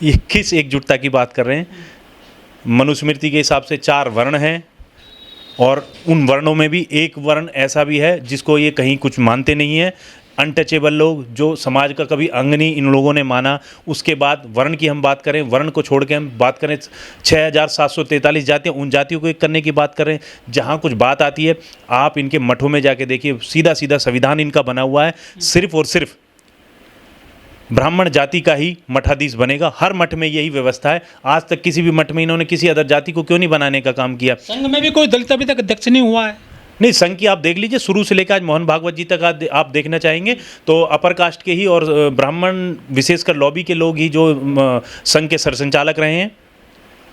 ये किस एकजुटता की बात कर रहे हैं? मनुस्मृति के हिसाब से 4 वर्ण हैं और उन वर्णों में भी एक वर्ण ऐसा भी है जिसको ये कहीं कुछ मानते नहीं है। अनटचेबल लोग जो समाज का कभी अंग नहीं इन लोगों ने माना। उसके बाद वर्ण की हम बात करें, वर्ण को छोड़ के हम बात करें 6743 जातियाँ, उन जातियों को एक करने की बात करें। जहाँ कुछ बात आती है आप इनके मठों में जाके देखिए, सीधा सीधा संविधान इनका बना हुआ है, सिर्फ और सिर्फ ब्राह्मण जाति का ही मठाधीश बनेगा। हर मठ में यही व्यवस्था है। आज तक किसी भी मठ में इन्होंने किसी अदर जाति को क्यों नहीं बनाने का काम किया? संघ में भी कोई दलित अभी तक अध्यक्ष नहीं हुआ है। नहीं, संघ की आप देख लीजिए, शुरू से लेकर आज मोहन भागवत जी तक आप देखना चाहेंगे तो अपर कास्ट के ही और ब्राह्मण विशेषकर लॉबी के लोग ही जो संघ के सरसंचालक रहे हैं।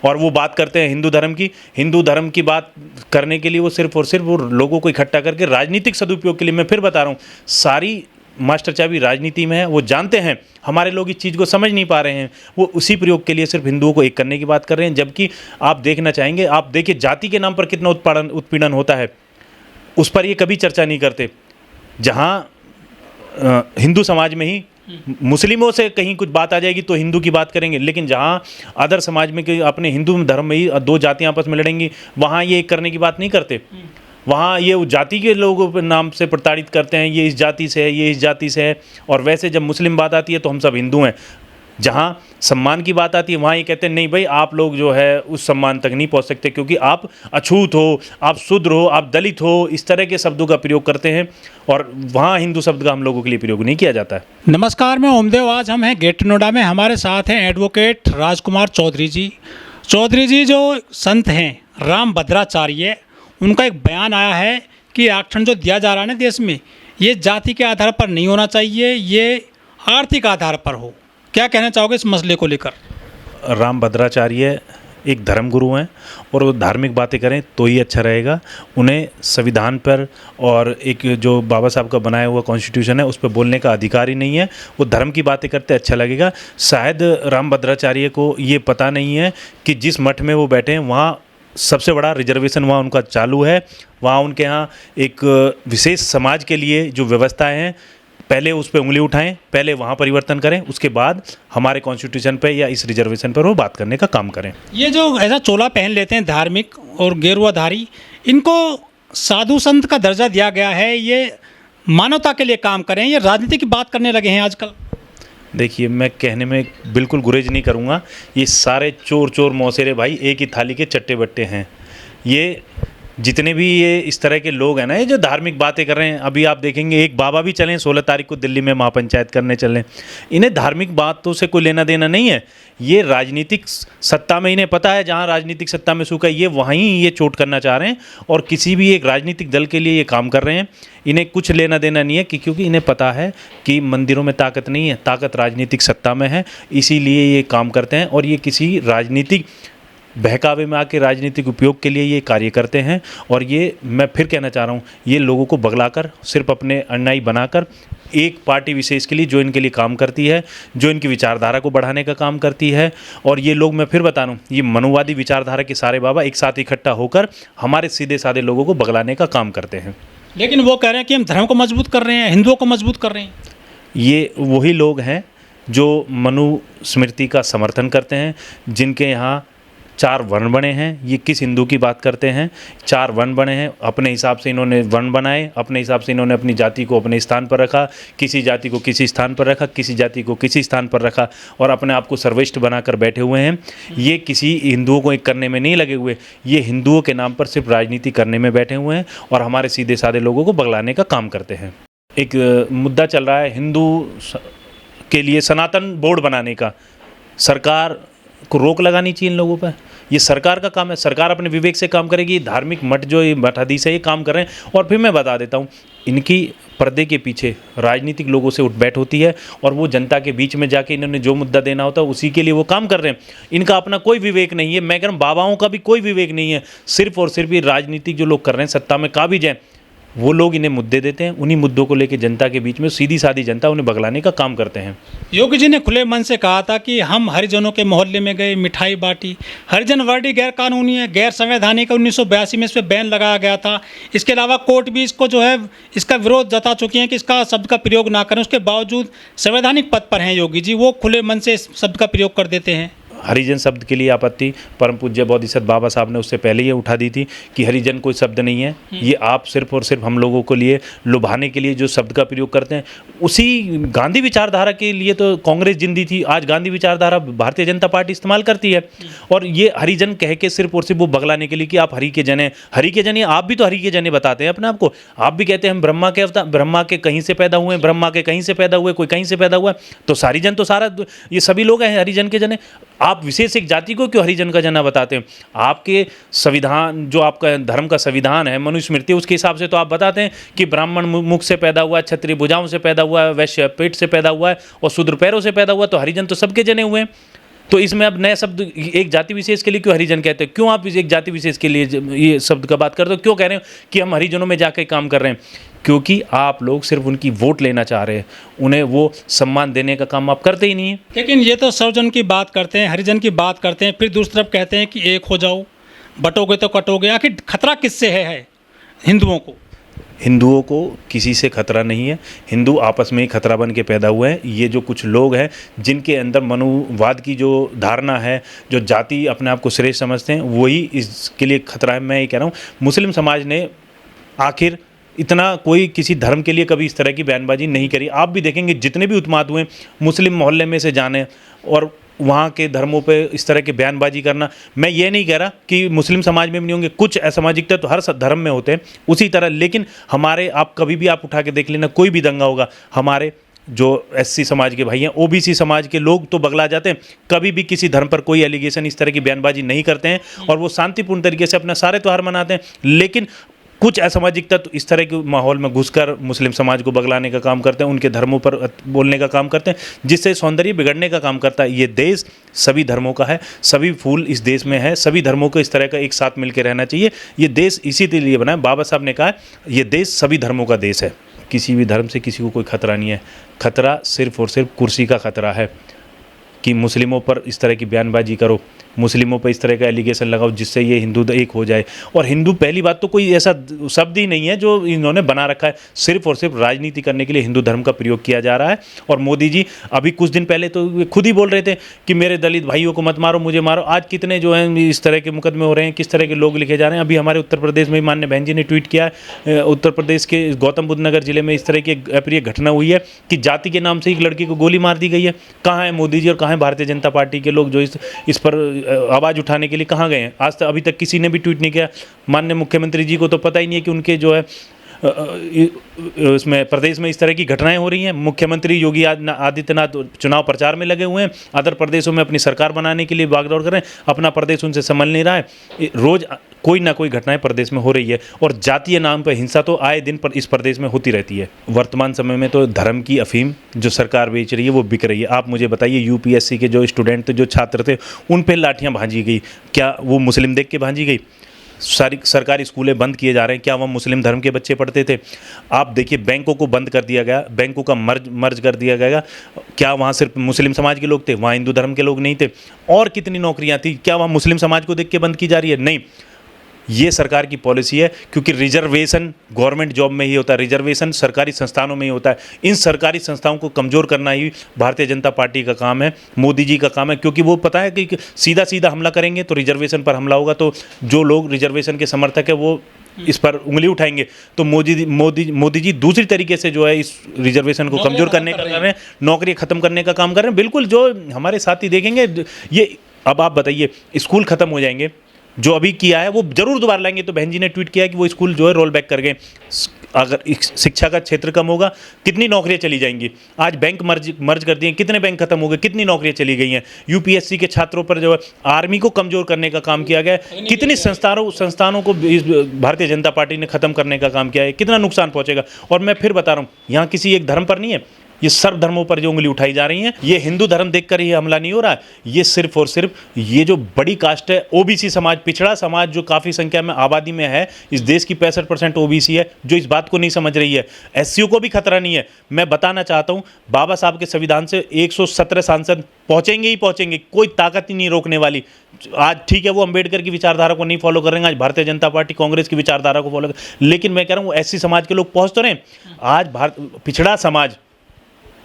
और वो बात करते हैं हिंदू धर्म की बात करने के लिए वो सिर्फ और सिर्फ वो लोगों को इकट्ठा करके राजनीतिक सदुपयोग के लिए। मैं फिर बता रहा हूँ, सारी मास्टर चाबी राजनीति में है। वो जानते हैं हमारे लोग इस चीज़ को समझ नहीं पा रहे हैं, वो उसी प्रयोग के लिए सिर्फ हिंदुओं को एक करने की बात कर रहे हैं। जबकि आप देखना चाहेंगे, आप देखिए जाति के नाम पर कितना उत्पीड़न होता है, उस पर ये कभी चर्चा नहीं करते। जहाँ हिंदू समाज में ही मुस्लिमों से कहीं कुछ बात आ जाएगी तो हिंदू की बात करेंगे, लेकिन जहाँ अदर समाज में कि अपने हिंदू धर्म में ही 2 जातियाँ आपस में लड़ेंगी, वहाँ ये एक करने की बात नहीं करते। वहाँ ये जाति के लोगों के नाम से प्रताड़ित करते हैं, ये इस जाति से है, ये इस जाति से है। और वैसे जब मुस्लिम बात आती है तो हम सब हिंदू हैं। जहाँ सम्मान की बात आती है वहाँ ये कहते हैं नहीं भाई, आप लोग जो है उस सम्मान तक नहीं पहुँच सकते क्योंकि आप अछूत हो, आप शूद्र हो, आप दलित हो। इस तरह के शब्दों का प्रयोग करते हैं और वहाँ हिंदू शब्द का हम लोगों के लिए प्रयोग नहीं किया जाता है। नमस्कार, मैं ओमदेव। आज हम हैं ग्रेटर नोएडा में। हमारे साथ हैं एडवोकेट राजकुमार चौधरी जी। चौधरी जी जो संत हैं राम भद्राचार्य, उनका एक बयान आया है कि आरक्षण जो दिया जा रहा है ना देश में, ये जाति के आधार पर नहीं होना चाहिए, ये आर्थिक आधार पर हो। क्या कहना चाहोगे इस मसले को लेकर? राम भद्राचार्य एक धर्मगुरु हैं और वो धार्मिक बातें करें तो ही अच्छा रहेगा। उन्हें संविधान पर और एक जो बाबा साहब का बनाया हुआ कॉन्स्टिट्यूशन है उस पर बोलने का अधिकार ही नहीं है। वो धर्म की बातें करते अच्छा लगेगा। शायद राम भद्राचार्य को ये पता नहीं है कि जिस मठ में वो बैठे हैं वहाँ सबसे बड़ा रिजर्वेशन वहाँ उनका चालू है। वहाँ उनके यहाँ एक विशेष समाज के लिए जो व्यवस्थाएं हैं, पहले उस पर उंगली उठाएं, पहले वहाँ परिवर्तन करें, उसके बाद हमारे कॉन्स्टिट्यूशन पे या इस रिजर्वेशन पर वो बात करने का काम करें। ये जो ऐसा चोला पहन लेते हैं धार्मिक और गेरुआधारी, इनको साधु संत का दर्जा दिया गया है, ये मानवता के लिए काम करें, ये राजनीति की बात करने लगे हैं आजकल। देखिए, मैं कहने में बिल्कुल गुरेज नहीं करूँगा, ये सारे चोर मौसेरे भाई एक ही थाली के चट्टे बट्टे हैं। ये जितने भी ये इस तरह के लोग हैं ना, ये जो धार्मिक बातें कर रहे हैं, अभी आप देखेंगे एक बाबा भी चलें 16 तारीख को दिल्ली में महापंचायत करने चलें। इन्हें धार्मिक बातों से कोई लेना देना नहीं है। ये राजनीतिक सत्ता में इन्हें पता है, जहाँ राजनीतिक सत्ता में सूखा ये वहीं ये चोट करना चाह रहे हैं और किसी भी एक राजनीतिक दल के लिए ये काम कर रहे हैं। इन्हें कुछ लेना देना नहीं है क्योंकि इन्हें पता है कि मंदिरों में ताकत नहीं है, ताकत राजनीतिक सत्ता में है। इसीलिए ये काम करते हैं और ये किसी राजनीतिक बहकावे में आके राजनीतिक उपयोग के लिए ये कार्य करते हैं। और ये मैं फिर कहना चाह रहा हूँ, ये लोगों को बगलाकर सिर्फ अपने अनुयायी बनाकर एक पार्टी विशेष के लिए जो इनके लिए काम करती है, जो इनकी विचारधारा को बढ़ाने का काम करती है। और ये लोग, मैं फिर बता रहा हूँ, ये मनुवादी विचारधारा के सारे बाबा एक साथ इकट्ठा होकर हमारे सीधे साधे लोगों को बगलाने का काम करते हैं। लेकिन वो कह रहे हैं कि हम धर्म को मजबूत कर रहे हैं, हिंदुओं को मजबूत कर रहे हैं। ये वही लोग हैं जो मनुस्मृति का समर्थन करते हैं, जिनके यहाँ 4 वर्ण बने हैं। ये किस हिंदू की बात करते हैं? 4 वर्ण बने हैं, अपने हिसाब से इन्होंने वर्ण बनाए, अपने हिसाब से इन्होंने अपनी जाति को अपने स्थान पर रखा, किसी जाति को किसी स्थान पर रखा, किसी जाति को किसी स्थान पर रखा और अपने आप को सर्वश्रेष्ठ बनाकर बैठे हुए हैं। ये किसी हिंदुओं को एक करने में नहीं लगे हुए, ये हिंदुओं के नाम पर सिर्फ राजनीति करने में बैठे हुए हैं और हमारे सीधे साधे लोगों को बगलाने का काम करते हैं। एक मुद्दा चल रहा है हिंदू के लिए सनातन बोर्ड बनाने का। सरकार को रोक लगानी चाहिए इन लोगों पर। ये सरकार का काम है, सरकार अपने विवेक से काम करेगी। धार्मिक मठ जो ये मठाधीश है ये काम कर रहे हैं। और फिर मैं बता देता हूँ, इनकी पर्दे के पीछे राजनीतिक लोगों से उठ बैठ होती है और वो जनता के बीच में जाके इन्होंने जो मुद्दा देना होता है उसी के लिए वो काम कर रहे हैं। इनका अपना कोई विवेक नहीं है। मैं कह रहा हूँ बाबाओं का भी कोई विवेक नहीं है। सिर्फ और सिर्फ ये राजनीतिक जो लोग कर रहे हैं, सत्ता में काबिज हैं, वो लोग इन्हें मुद्दे देते हैं, उन्हीं मुद्दों को लेकर जनता के बीच में सीधी सादी जनता उन्हें बगलाने का काम करते हैं। योगी जी ने खुले मन से कहा था कि हम हरिजनों के मोहल्ले में गए, मिठाई बांटी। हरिजन वर्दी गैर कानूनी है, गैर संवैधानिक है। 1982 में इस पर बैन लगाया गया था। इसके अलावा कोर्ट भी इसको जो है इसका विरोध जता चुकी हैं कि इसका शब्द का प्रयोग ना करें। उसके बावजूद संवैधानिक पद पर हैं योगी जी, वो खुले मन से इस शब्द का प्रयोग कर देते हैं। हरिजन शब्द के लिए आपत्ति परम पूज्य बोधिसत्व बाबा साहब ने उससे पहले ये उठा दी थी कि हरिजन कोई शब्द नहीं है, ये आप सिर्फ और सिर्फ हम लोगों को लिए लुभाने के लिए जो शब्द का प्रयोग करते हैं। उसी गांधी विचारधारा के लिए तो कांग्रेस जिंदी थी, आज गांधी विचारधारा भारतीय जनता पार्टी इस्तेमाल करती है। और ये हरिजन कह के सिर्फ और सिर्फ वो बगलाने के लिए कि आप हरि के जन हैं। हरि के जन, आप भी तो हरि के जन बताते हैं अपने आप को। आप भी कहते हैं हम ब्रह्मा के अवतार, ब्रह्मा के कहीं से पैदा हुए, ब्रह्मा के कहीं से पैदा हुए, कोई कहीं से पैदा हुआ। तो हरिजन तो सारा ये सभी लोग हैं हरिजन के जन। आप विशेष एक जाति को क्यों हरिजन का जना बताते हैं? आपके संविधान, जो आपका धर्म का संविधान है, मनुस्मृति, उसके हिसाब से तो आप बताते हैं कि ब्राह्मण मुख से पैदा हुआ है, क्षत्रिय भुजाओं से पैदा हुआ है, वैश्य पेट से पैदा हुआ है और शूद्र पैरों से पैदा हुआ। तो हरिजन तो सबके जने हुए हैं। तो इसमें अब नया शब्द एक जाति विशेष के लिए क्यों हरिजन कहते हैं? क्यों आप एक जाति विशेष के लिए ये शब्द का बात करते हो? क्यों कह रहे हैं कि हम हरिजनों में जाकर काम कर रहे हैं? क्योंकि आप लोग सिर्फ उनकी वोट लेना चाह रहे हैं, उन्हें वो सम्मान देने का काम आप करते ही नहीं है। लेकिन ये तो सर्वजन की बात करते हैं, हरिजन की बात करते हैं, फिर दूसरी तरफ कहते हैं कि एक हो जाओ, बटोगे तो कटोगे। आखिर खतरा किससे है हिंदुओं को? हिंदुओं को किसी से खतरा नहीं है। हिंदू आपस में ही खतरा बन के पैदा हुए हैं। ये जो कुछ लोग हैं जिनके अंदर मनुवाद की जो धारणा है, जो जाति अपने आप को श्रेष्ठ समझते हैं, वही इसके लिए खतरा है। मैं ये कह रहा हूँ, मुस्लिम समाज ने आखिर इतना कोई किसी धर्म के लिए कभी इस तरह की बयानबाजी नहीं करी। आप भी देखेंगे जितने भी उत्माद हुए मुस्लिम मोहल्ले में से जाने और वहाँ के धर्मों पे इस तरह की बयानबाजी करना। मैं ये नहीं कह रहा कि मुस्लिम समाज में भी नहीं होंगे, कुछ असामाजिकता तो हर धर्म में होते हैं उसी तरह। लेकिन हमारे, आप कभी भी आप उठा के देख लेना, कोई भी दंगा होगा, हमारे जो एससी समाज के भाई हैं, ओबीसी समाज के लोग तो बगला जाते हैं। कभी भी किसी धर्म पर कोई एलिगेशन, इस तरह की बयानबाजी नहीं करते हैं और वो शांतिपूर्ण तरीके से अपना सारे त्यौहार मनाते हैं। लेकिन कुछ असामाजिक तत्व इस तरह के माहौल में घुसकर मुस्लिम समाज को बगलाने का काम करते हैं, उनके धर्मों पर बोलने का काम करते हैं, जिससे सौंदर्य बिगड़ने का काम करता है। ये देश सभी धर्मों का है, सभी फूल इस देश में है, सभी धर्मों को इस तरह का एक साथ मिलकर रहना चाहिए। ये देश इसी के लिए बना है। बाबा साहब ने कहा ये देश सभी धर्मों का देश है, किसी भी धर्म से किसी को कोई खतरा नहीं है। खतरा सिर्फ और सिर्फ कुर्सी का खतरा है कि मुस्लिमों पर इस तरह की बयानबाजी करो, मुस्लिमों पर इस तरह का एलिगेशन लगाओ जिससे ये हिंदू एक हो जाए। और हिंदू, पहली बात तो कोई ऐसा शब्द ही नहीं है जो इन्होंने बना रखा है, सिर्फ और सिर्फ राजनीति करने के लिए हिंदू धर्म का प्रयोग किया जा रहा है। और मोदी जी अभी कुछ दिन पहले तो खुद ही बोल रहे थे कि मेरे दलित भाइयों को मत मारो, मुझे मारो। आज कितने जो हैं इस तरह के मुकदमे हो रहे हैं, किस तरह के लोग लिखे जा रहे हैं। अभी हमारे उत्तर प्रदेश में माननीय बहन जी ने ट्वीट किया है, उत्तर प्रदेश के गौतम बुद्ध नगर जिले में इस तरह की अप्रिय घटना हुई है कि जाति के नाम से एक लड़की को गोली मार दी गई है। कहाँ है मोदी जी और कहाँ है भारतीय जनता पार्टी के लोग जो इस पर आवाज़ उठाने के लिए कहाँ गए हैं? आज तक अभी तक किसी ने भी ट्वीट नहीं किया। माननीय मुख्यमंत्री जी को तो पता ही नहीं है कि उनके जो है इसमें प्रदेश में इस तरह की घटनाएं हो रही हैं। मुख्यमंत्री योगी आदित्यनाथ चुनाव प्रचार में लगे हुए हैं, अदर प्रदेशों में अपनी सरकार बनाने के लिए भागदौड़ कर रहे हैं, अपना प्रदेश उनसे संभल नहीं रहा है। रोज कोई ना कोई घटनाएं प्रदेश में हो रही है और जातीय नाम पर हिंसा तो आए दिन पर इस प्रदेश में होती रहती है। वर्तमान समय में तो धर्म की अफीम जो सरकार बेच रही है वो बिक रही है। आप मुझे बताइए, यूपीएससी के जो स्टूडेंट थे, जो छात्र थे, उन पर लाठियाँ भांजी गई, क्या वो मुस्लिम देख के भांजी गई? सारी सरकारी स्कूलें बंद किए जा रहे हैं, क्या वहाँ मुस्लिम धर्म के बच्चे पढ़ते थे? आप देखिए, बैंकों को बंद कर दिया गया, बैंकों का मर्ज कर दिया गया, क्या वहाँ सिर्फ मुस्लिम समाज के लोग थे? वहाँ हिंदू धर्म के लोग नहीं थे? और कितनी नौकरियाँ थी, क्या वहाँ मुस्लिम समाज को देख के बंद की जा रही है? नहीं, ये सरकार की पॉलिसी है, क्योंकि रिजर्वेशन गवर्नमेंट जॉब में ही होता है, रिजर्वेशन सरकारी संस्थानों में ही होता है। इन सरकारी संस्थाओं को कमज़ोर करना ही भारतीय जनता पार्टी का काम है, मोदी जी का काम है, क्योंकि वो पता है कि सीधा सीधा हमला करेंगे तो रिजर्वेशन पर हमला होगा, तो जो लोग रिजर्वेशन के समर्थक है वो इस पर उंगली उठाएंगे। तो मोदी जी दूसरी तरीके से जो है इस रिजर्वेशन को कमज़ोर करने का कर रहे हैं, नौकरी ख़त्म करने का काम कर रहे हैं। बिल्कुल, जो हमारे साथी देखेंगे ये, अब आप बताइए, स्कूल ख़त्म हो जाएंगे, जो अभी किया है वो जरूर दोबारा लाएंगे। तो बहन जी ने ट्वीट किया कि वो स्कूल जो है रोल बैक कर गए। अगर शिक्षा का क्षेत्र कम होगा, कितनी नौकरियां चली जाएंगी? आज बैंक मर्ज कर दिए, कितने बैंक खत्म हो गए, कितनी नौकरियां चली गई हैं? यूपीएससी के छात्रों पर जो है आर्मी को कमजोर करने का काम किया गया है। कितनी संस्थानों को भारतीय जनता पार्टी ने खत्म करने का काम किया है, कितना नुकसान पहुंचेगा? और मैं फिर बता रहा हूँ, यहाँ किसी एक धर्म पर नहीं है, ये सर्व धर्मों पर जो उंगली उठाई जा रही है, ये हिंदू धर्म देखकर ही हमला नहीं हो रहा है, ये सिर्फ और सिर्फ ये जो बड़ी कास्ट है, ओबीसी समाज, पिछड़ा समाज जो काफ़ी संख्या में आबादी में है, इस देश की 65% ओबीसी है, जो इस बात को नहीं समझ रही है। एससीओ को भी खतरा नहीं है। मैं बताना चाहता हूँ, बाबा साहब के संविधान से 117 सांसद पहुंचेंगे ही पहुंचेंगे, कोई ताकत ही नहीं रोकने वाली। आज ठीक है वो अंबेडकर की विचारधारा को नहीं फॉलो कर रहे हैं, आज भारतीय जनता पार्टी कांग्रेस की विचारधारा को फॉलो कर, लेकिन मैं कह रहा हूँ एससी समाज के लोग पहुंच तो रहे हैं। आज पिछड़ा समाज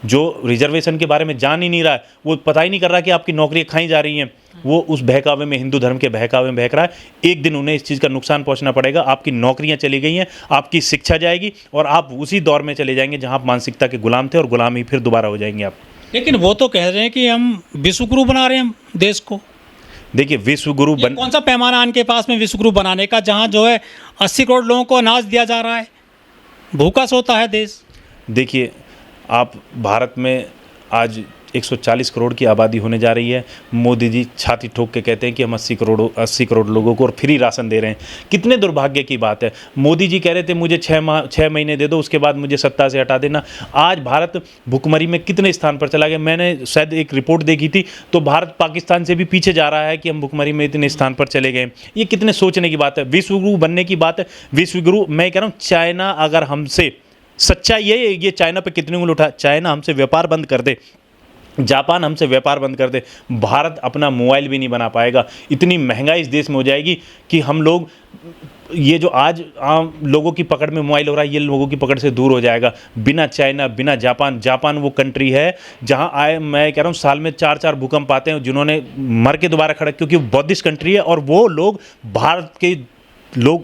जो रिजर्वेशन के बारे में जान ही नहीं रहा है, वो पता ही नहीं कर रहा कि आपकी नौकरियां खाई जा रही हैं, वो उस बहकावे में, हिंदू धर्म के बहकावे में बहक रहा है। एक दिन उन्हें इस चीज़ का नुकसान पहुंचना पड़ेगा। आपकी नौकरियां चली गई हैं, आपकी शिक्षा जाएगी और आप उसी दौर में चले जाएंगे जहां आप मानसिकता के गुलाम थे और गुलाम ही फिर दोबारा हो जाएंगे आप। लेकिन वो तो कह रहे हैं कि हम विश्वगुरु बना रहे हैं हम देश को। देखिए विश्वगुरु कौन सा पैमाना इनके पास में विश्वगुरु बनाने का, जहां जो है 80 करोड़ लोगों को अनाज दिया जा रहा है, भूखा सोता है देश। देखिए आप भारत में आज 140 करोड़ की आबादी होने जा रही है। मोदी जी छाती ठोक के कहते हैं कि हम 80 करोड़ लोगों को और फ्री राशन दे रहे हैं। कितने दुर्भाग्य की बात है। मोदी जी कह रहे थे मुझे 6 महीने दे दो, उसके बाद मुझे सत्ता से हटा देना। आज भारत भुखमरी में कितने स्थान पर चला गया। मैंने शायद एक रिपोर्ट देखी थी, तो भारत पाकिस्तान से भी पीछे जा रहा है कि हम भुखमरी में इतने स्थान पर चले गए। ये कितने सोचने की बात है। विश्वगुरु बनने की बात है। विश्वगुरु मैं कह रहा हूँ, चाइना अगर हमसे, सच्चाई ये चाइना पे कितनी उंगली उठा, चाइना हमसे व्यापार बंद कर दे, जापान हमसे व्यापार बंद कर दे, भारत अपना मोबाइल भी नहीं बना पाएगा। इतनी महंगाई इस देश में हो जाएगी कि हम लोग, ये जो आज आम लोगों की पकड़ में मोबाइल हो रहा है, ये लोगों की पकड़ से दूर हो जाएगा। बिना चाइना, बिना जापान वो कंट्री है जहां मैं कह रहा हूँ साल में 4 भूकंप आते हैं, जिन्होंने मर के दोबारा खड़ा, क्योंकि वो बौद्धिस्ट कंट्री है और वो लोग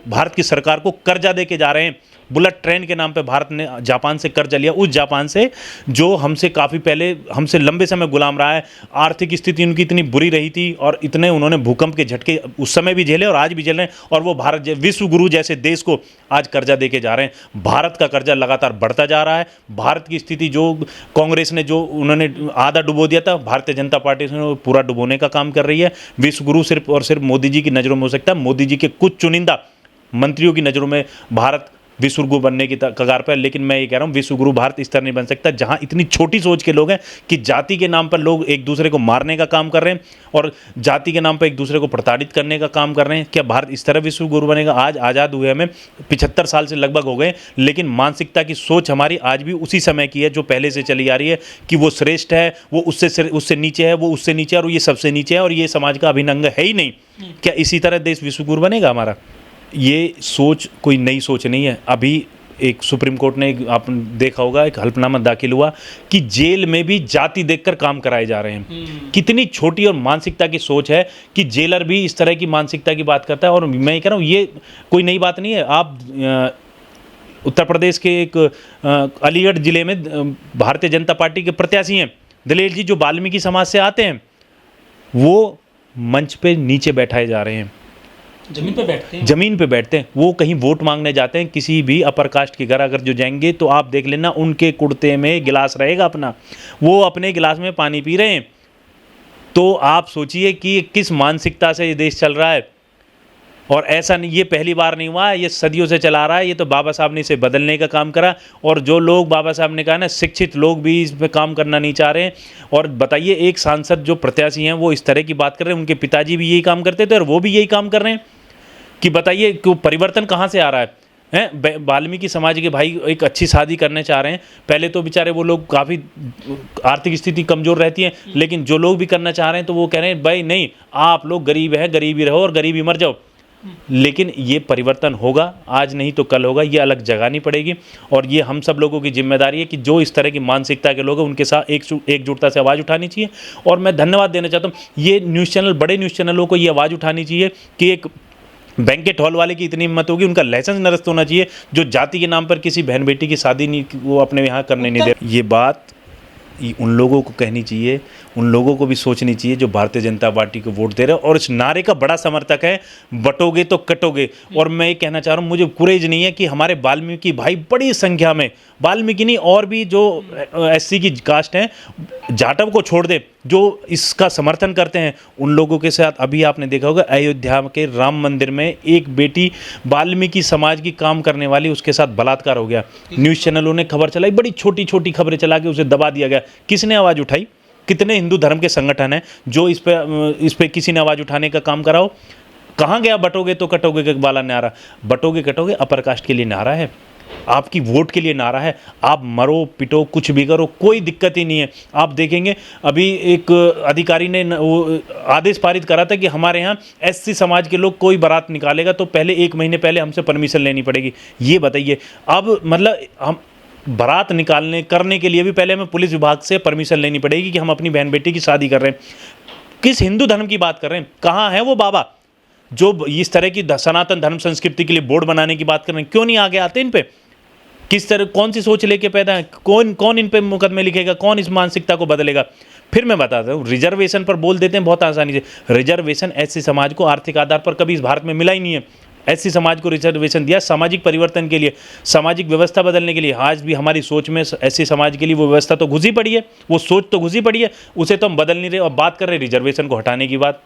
भारत की सरकार को कर्जा दे के जा रहे हैं। बुलेट ट्रेन के नाम पे भारत ने जापान से कर्जा लिया, उस जापान से जो हमसे काफ़ी पहले, हमसे लंबे समय गुलाम रहा है। आर्थिक स्थिति उनकी इतनी बुरी रही थी और इतने उन्होंने भूकंप के झटके उस समय भी झेले और आज भी झेल रहे हैं, और वो भारत विश्वगुरु जैसे देश को आज कर्जा दे के जा रहे हैं। भारत का कर्जा लगातार बढ़ता जा रहा है। भारत की स्थिति जो कांग्रेस ने, जो उन्होंने आधा डुबो दिया था, भारतीय जनता पार्टी से पूरा डुबोने का काम कर रही है। विश्वगुरु सिर्फ और सिर्फ मोदी जी की नज़रों में हो सकता है, मोदी जी के कुछ चुनिंदा मंत्रियों की नज़रों में भारत विश्वगुरु बनने की कगार पर। लेकिन मैं ये कह रहा हूँ, विश्वगुरु भारत इस तरह नहीं बन सकता जहाँ इतनी छोटी सोच के लोग हैं कि जाति के नाम पर लोग एक दूसरे को मारने का काम कर रहे हैं और जाति के नाम पर एक दूसरे को प्रताड़ित करने का काम कर रहे हैं। क्या भारत इस तरह विश्वगुरु बनेगा? आज आज़ाद हुए हमें 75 साल से लगभग हो गए, लेकिन मानसिकता की सोच हमारी आज भी उसी समय की है जो पहले से चली आ रही है कि वो श्रेष्ठ है, वो उससे नीचे है, वो उससे नीचे है और ये सबसे नीचे है और ये समाज का अभिन्न अंग है ही नहीं। क्या इसी तरह देश विश्वगुरु बनेगा हमारा? ये सोच कोई नई सोच नहीं है। अभी एक सुप्रीम कोर्ट ने, आपने देखा होगा, एक हल्फनामा दाखिल हुआ कि जेल में भी जाति देखकर काम कराए जा रहे हैं। कितनी छोटी और मानसिकता की सोच है कि जेलर भी इस तरह की मानसिकता की बात करता है। और मैं कह रहा हूँ ये कोई नई बात नहीं है। आप उत्तर प्रदेश के एक अलीगढ़ जिले में भारतीय जनता पार्टी के प्रत्याशी हैं दलेल जी, जो वाल्मीकि समाज से आते हैं, वो मंच पे नीचे बैठाए जा रहे हैं, जमीन पे बैठते हैं। वो कहीं वोट मांगने जाते हैं, किसी भी अपर कास्ट के घर अगर जो जाएंगे तो आप देख लेना उनके कुर्ते में गिलास रहेगा अपना, वो अपने गिलास में पानी पी रहे हैं। तो आप सोचिए कि किस मानसिकता से ये देश चल रहा है। और ऐसा नहीं, ये पहली बार नहीं हुआ है, ये सदियों से चला रहा है। ये तो बाबा साहब ने इसे बदलने का काम करा, और जो लोग, बाबा साहब ने कहा ना, शिक्षित लोग भी इस पर काम करना नहीं चाह रहे हैं। और बताइए, एक सांसद जो प्रत्याशी हैं वो इस तरह की बात कर रहे हैं, उनके पिताजी भी यही काम करते थे और वो भी यही काम कर रहे हैं। कि बताइए कि परिवर्तन कहाँ से आ रहा है? वाल्मीकि समाज के भाई एक अच्छी शादी करने चाह रहे हैं। पहले तो बेचारे वो लोग काफ़ी आर्थिक स्थिति कमज़ोर रहती है, लेकिन जो लोग भी करना चाह रहे हैं तो वो कह रहे हैं भाई नहीं, आप लोग गरीब हैं, गरीब ही रहो और गरीब ही मर जाओ। लेकिन ये परिवर्तन होगा, आज नहीं तो कल होगा। ये अलग जगानी पड़ेगी और ये हम सब लोगों की जिम्मेदारी है कि जो इस तरह की मानसिकता के लोग हैं उनके साथ एकजुटता से आवाज़ उठानी चाहिए। और मैं धन्यवाद देना चाहता हूँ, ये न्यूज़ चैनल, बड़े न्यूज़ चैनलों को ये आवाज़ उठानी चाहिए कि एक बैंकेट हॉल वाले की इतनी हिम्मत होगी, उनका लाइसेंस निरस्त होना चाहिए, जो जाति के नाम पर किसी बहन बेटी की शादी नहीं, वो अपने यहाँ करने नहीं दे। ये बात उन लोगों को कहनी चाहिए, उन लोगों को भी सोचनी चाहिए जो भारतीय जनता पार्टी को वोट दे रहे हैं और इस नारे का बड़ा समर्थक है, बटोगे तो कटोगे। और मैं ये कहना चाह रहा हूँ, मुझे कुरेज नहीं है कि हमारे वाल्मीकि भाई बड़ी संख्या में, वाल्मीकि नहीं और भी जो एससी की कास्ट हैं, जाटव को छोड़ दे, जो इसका समर्थन करते हैं उन लोगों के साथ अभी आपने देखा होगा अयोध्या के राम मंदिर में एक बेटी वाल्मीकि समाज की काम करने वाली उसके साथ बलात्कार हो गया। न्यूज़ चैनलों ने खबर चलाई, बड़ी छोटी छोटी खबरें चला के उसे दबा दिया गया। किसने आवाज़ उठाई? कितने हिंदू धर्म के संगठन हैं जो इस पे किसी ने आवाज़ उठाने का काम करा हो? कहाँ गया बटोगे तो कटोगे का वाला नारा? बटोगे कटोगे अपर कास्ट के लिए नारा है, आपकी वोट के लिए नारा है। आप मरो पिटो कुछ भी करो, कोई दिक्कत ही नहीं है। आप देखेंगे अभी एक अधिकारी ने वो आदेश पारित करा था कि हमारे यहाँ एससी समाज के लोग कोई बारात निकालेगा तो पहले 1 महीने पहले हमसे परमिशन लेनी पड़ेगी। ये बताइए, अब मतलब हम बारात निकालने करने के लिए भी पहले हमें पुलिस विभाग से परमिशन लेनी पड़ेगी कि हम अपनी बहन बेटी की शादी कर रहे हैं। किस हिंदू धर्म की बात कर रहे हैं? कहाँ है वो बाबा जो इस तरह की सनातन धर्म संस्कृति के लिए बोर्ड बनाने की बात कर रहे हैं? क्यों नहीं आगे आते इन पे? किस तरह, कौन सी सोच लेके पैदा है? कौन इन पे मुकदमे लिखेगा? कौन इस मानसिकता को बदलेगा? फिर मैं बताता हूँ, रिजर्वेशन पर बोल देते हैं बहुत आसानी से। रिजर्वेशन एससी समाज को आर्थिक आधार पर कभी इस भारत में मिला ही नहीं है। एससी समाज को रिजर्वेशन दिया सामाजिक परिवर्तन के लिए, सामाजिक व्यवस्था बदलने के लिए। आज भी हमारी सोच में एससी समाज के लिए वो व्यवस्था तो घुसी पड़ी है, वो सोच तो घुसी पड़ी है, उसे तो हम बदल नहीं रहे और बात कर रहे रिजर्वेशन को हटाने की बात।